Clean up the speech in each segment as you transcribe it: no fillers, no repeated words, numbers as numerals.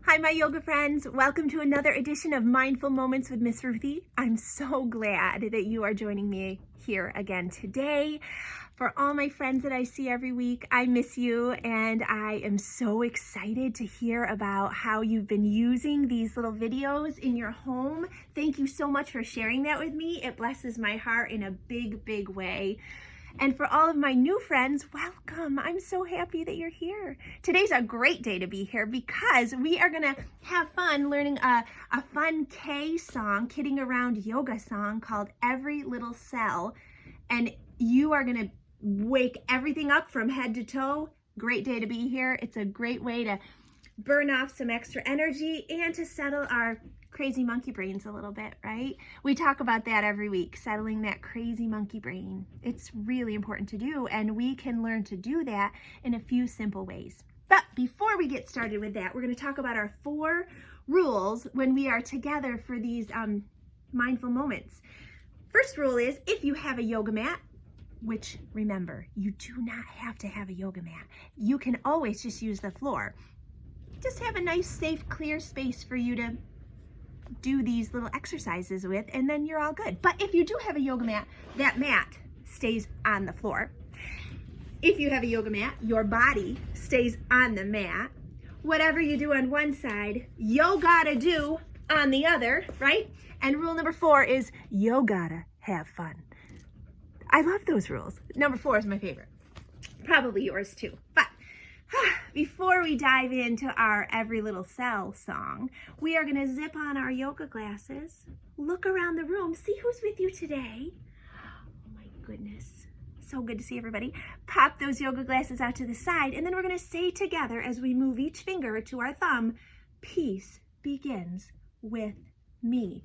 Hi, my yoga friends. Welcome to another edition of Mindful Moments with Miss Ruthie. I'm so glad that you are joining me here again today. For all my friends that I see every week, I miss you, and I am so excited to hear about how you've been using these little videos in your home. Thank you so much for sharing that with me. It blesses my heart in a big, big way. And for all of my new friends, welcome. I'm so happy that you're here. Today's a great day to be here because we are gonna have fun learning a fun K song, kidding around yoga song called Every Little Cell. And you are gonna wake everything up from head to toe. Great day to be here. It's a great way to burn off some extra energy and to settle our crazy monkey brains a little bit, right? We talk about that every week, settling that crazy monkey brain. It's really important to do, and we can learn to do that in a few simple ways. But before we get started with that, we're going to talk about our 4 rules when we are together for these mindful moments. First rule is, if you have a yoga mat, which remember, you do not have to have a yoga mat. You can always just use the floor. Just have a nice, safe, clear space for you to do these little exercises with, and then you're all good. But if you do have a yoga mat, that mat stays on the floor. If you have a yoga mat, your body stays on the mat. Whatever you do on one side, you gotta do on the other, right? And rule number 4 is you gotta have fun. I love those rules. Number 4 is my favorite. Probably yours too. But before we dive into our Every Little Cell song, we are going to zip on our yoga glasses, look around the room, see who's with you today. Oh my goodness, so good to see everybody. Pop those yoga glasses out to the side, and then we're going to say together as we move each finger to our thumb, peace begins with me.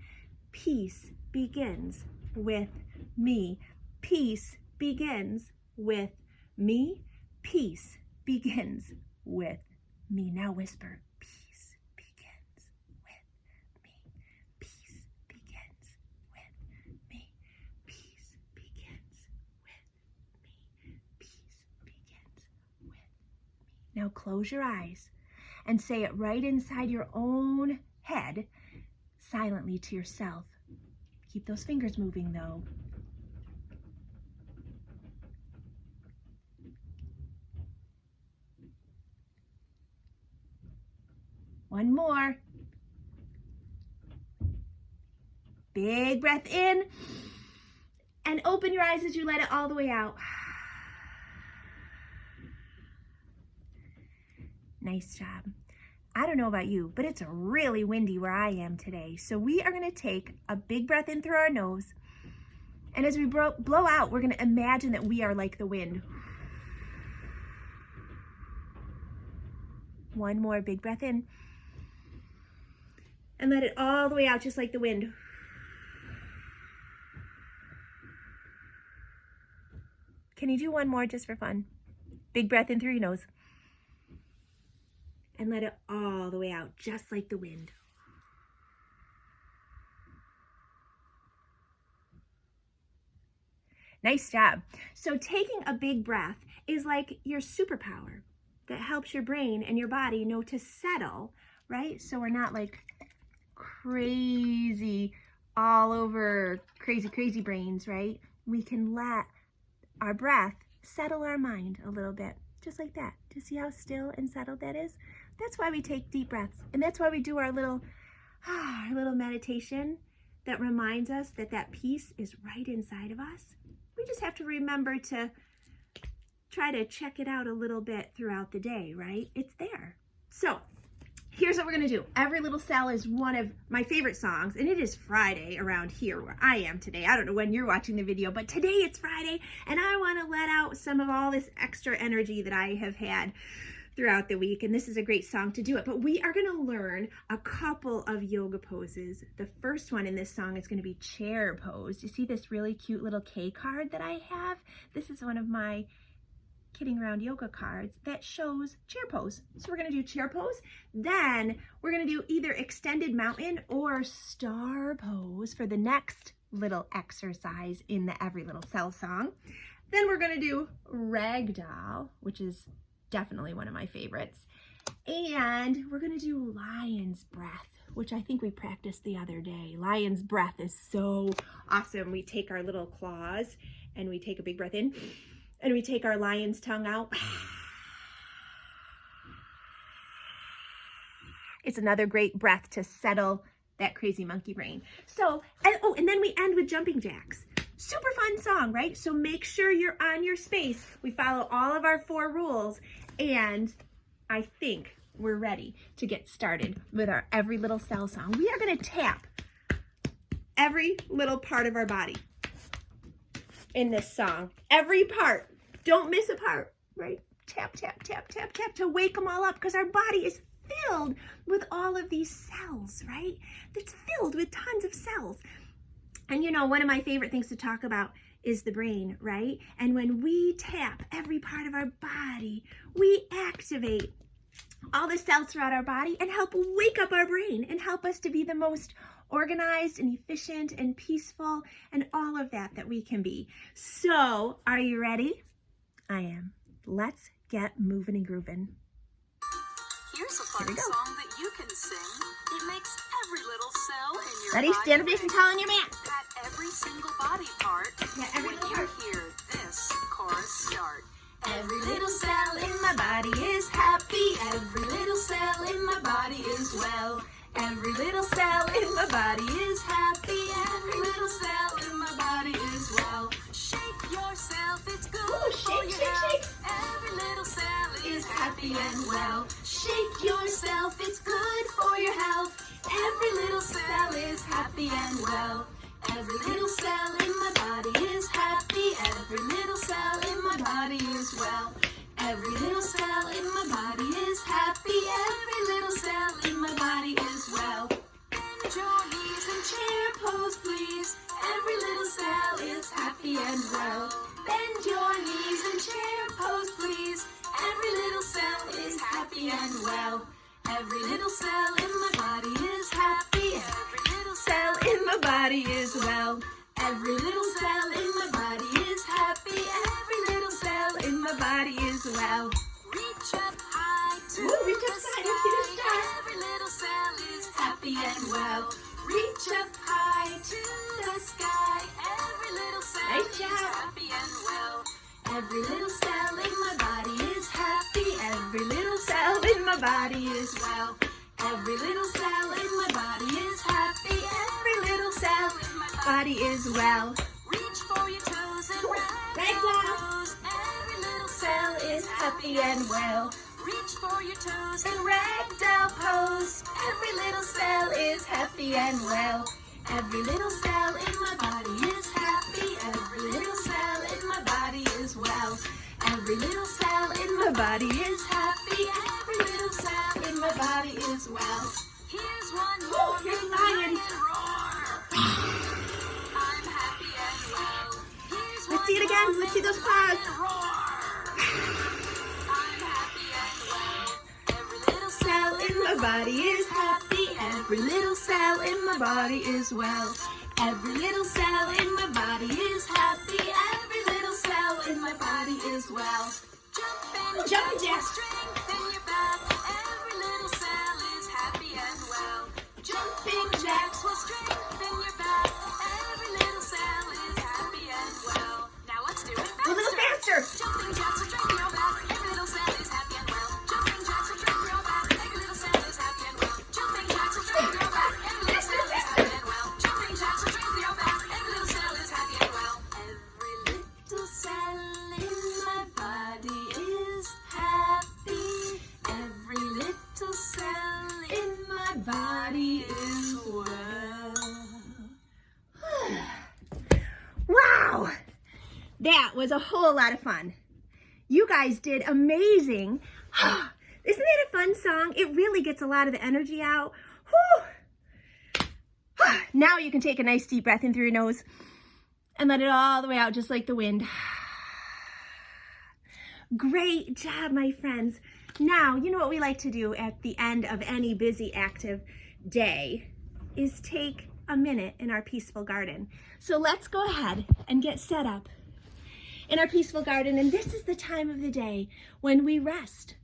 Peace begins with me. Peace begins with me. Peace begins with me. Now whisper, peace begins with me. Peace begins with me. Peace begins with me. Peace begins with me. Now close your eyes and say it right inside your own head, silently to yourself. Keep those fingers moving though. One more. Big breath in and open your eyes as you let it all the way out. Nice job. I don't know about you, but it's really windy where I am today. So we are going to take a big breath in through our nose. And as we blow out, we're going to imagine that we are like the wind. One more big breath in. And let it all the way out, just like the wind. Can you do one more just for fun? Big breath in through your nose. And let it all the way out, just like the wind. Nice job. So taking a big breath is like your superpower that helps your brain and your body know to settle, right? So we're not like crazy, all over crazy brains, right? We can let our breath settle our mind a little bit, just like that. Do you see how still and settled that is? That's why we take deep breaths, and that's why we do our little meditation that reminds us that that peace is right inside of us. We just have to remember to try to check it out a little bit throughout the day, right? It's there. So here's what we're going to do. Every Little Cell is one of my favorite songs, and it is Friday around here where I am today. I don't know when you're watching the video, but today it's Friday, and I want to let out some of all this extra energy that I have had throughout the week, and this is a great song to do it. But we are going to learn a couple of yoga poses. The first one in this song is going to be chair pose. You see this really cute little K card that I have? This is one of my Kidding Around yoga cards that shows chair pose. So we're going to do chair pose. Then we're going to do either extended mountain or star pose for the next little exercise in the Every Little Cell song. Then we're going to do ragdoll, which is definitely one of my favorites. And we're gonna do lion's breath, which I think we practiced the other day. Lion's breath is so awesome. We take our little claws and we take a big breath in and we take our lion's tongue out. It's another great breath to settle that crazy monkey brain. So, and then we end with jumping jacks. Super fun song, right? So make sure you're on your space. We follow all of our 4 rules, and I think we're ready to get started with our Every Little Cell song. We are gonna tap every little part of our body in this song. Every part. Don't miss a part, right? Tap, tap, tap, tap, tap to wake them all up, because our body is filled with all of these cells, right? It's filled with tons of cells. And you know, one of my favorite things to talk about is the brain, right? And when we tap every part of our body, we activate all the cells throughout our body and help wake up our brain and help us to be the most organized and efficient and peaceful and all of that we can be. So, are you ready? I am. Let's get moving and grooving. Here's a fun song that you can sing. It makes every little cell in your Ready? body Stand up nice and tall on your mat. Pat every single body part. Yeah, every little part. Hear this chorus start. Every little cell in my body is happy. Every little cell in my body is well. Every little cell in my body is happy. Every little cell in my body is well. Shake yourself, it's good. Ooh, shake, shake, shake. Every little cell Is happy and well. Shake yourself, it's good for your health. Every little cell is happy and well. Every little cell in my body is happy. Every little cell in my body is well. Every little cell in my body is happy. Every little cell in my body is well. Bend your knees and Chair pose, please. Every little cell is happy and well. Bend your knees and chair pose, please. Every little cell is happy and well. Every little cell in my body is happy. Every little cell in my body is well. Every little cell in my body is happy. Every little cell in my body is well. reach up high to Reach up the high and see the sky. star. Every little cell is Happy and well. Reach up high to the sky. Every little cell Nice is job. happy and well. Every little cell in my body is happy. Every little cell in my body is well. Every little cell in my body is happy. Every little cell in my body is well. Reach for your toes and Right ragdoll now. pose. Every little Cell is happy and well. Reach for your toes In and ragdoll pose. Every little cell is happy and well. Every little cell in my body is happy. Every little cell in my body is well. Every little cell in my body is happy. Every little cell in my body is well. here's one more. Here's lion. Roar. I'm happy and well. Here's Let's see it one again. more Let's see those big paws. lion roar. I'm happy and well. Every little Cell in my body is happy. Every little cell in my body is well. Every little cell in my body is happy. Every little cell in my body is well. jumping Jumping jacks jacks. strengthen your back. Every little cell is happy and well. Jumping jacks. will strengthen your back. Every little cell is happy and well. Now let's do it faster. A little faster. Jumping jacks will strengthen your back. Every little cell is happy and well. Jumping jacks will strengthen your back. Every little cell is happy and well. Jumping jacks will strengthen your back. Every little cell is happy and well. Jumping jacks will strengthen your back. Every little cell is happy and well. Every little cell in my body is happy. Every little cell in my body is well. Wow! That was a whole lot of fun. You guys did amazing. Isn't that a fun song? It really gets a lot of the energy out. Whew. Now you can take a nice deep breath in through your nose and let it all the way out just like the wind. Great job, my friends. Now, you know what we like to do at the end of any busy, active day is take a minute in our peaceful garden. So let's go ahead and get set up in our peaceful garden. And this is the time of the day when we rest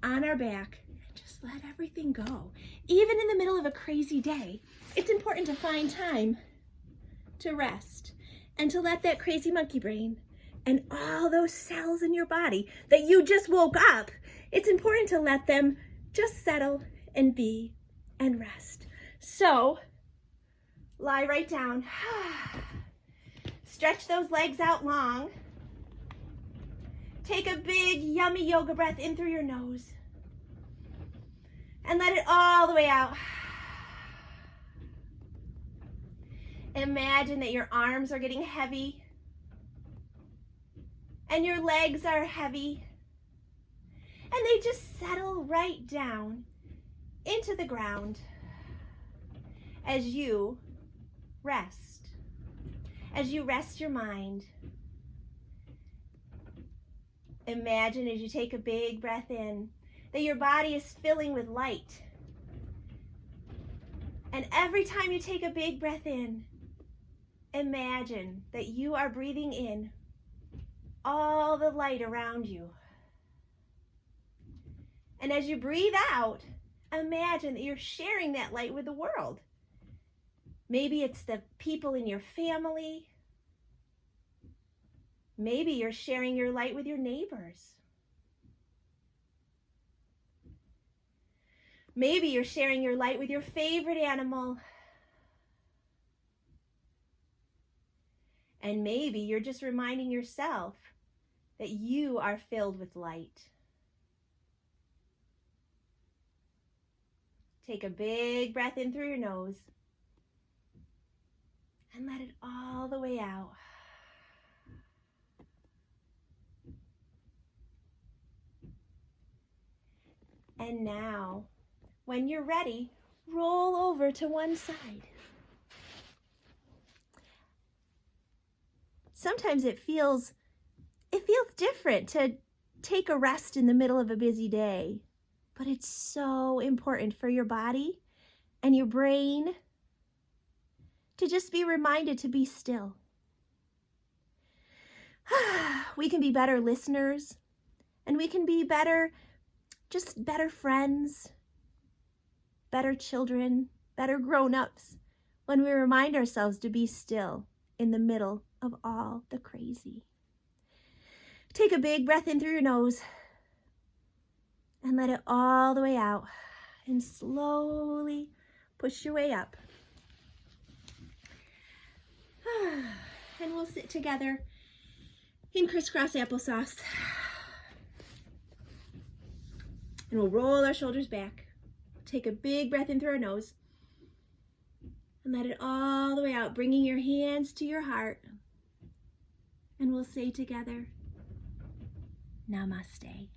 on our back Just let everything go. Even in the middle of a crazy day, it's important to find time to rest and to let that crazy monkey brain and all those cells in your body that you just woke up, it's important to let them just settle and be and rest. So lie right down. Stretch those legs out long. Take a big, yummy yoga breath in through your nose. And let it all the way out. Imagine that your arms are getting heavy and your legs are heavy. And they just settle right down into the ground as you rest. As you rest your mind. Imagine as you take a big breath in that your body is filling with light. And every time you take a big breath in, imagine that you are breathing in all the light around you. And as you breathe out, imagine that you're sharing that light with the world. Maybe it's the people in your family. Maybe you're sharing your light with your neighbors. Maybe you're sharing your light with your favorite animal. And maybe you're just reminding yourself that you are filled with light. Take a big breath in through your nose and let it all the way out. And now, when you're ready, roll over to one side. Sometimes it feels different to take a rest in the middle of a busy day, but it's so important for your body and your brain to just be reminded to be still. We can be better listeners, and we can be better friends, better children, better grown-ups when we remind ourselves to be still in the middle of all the crazy. Take a big breath in through your nose and let it all the way out, and slowly push your way up. And we'll sit together in crisscross applesauce. And we'll roll our shoulders back. Take a big breath in through our nose and let it all the way out, bringing your hands to your heart. And we'll say together, Namaste.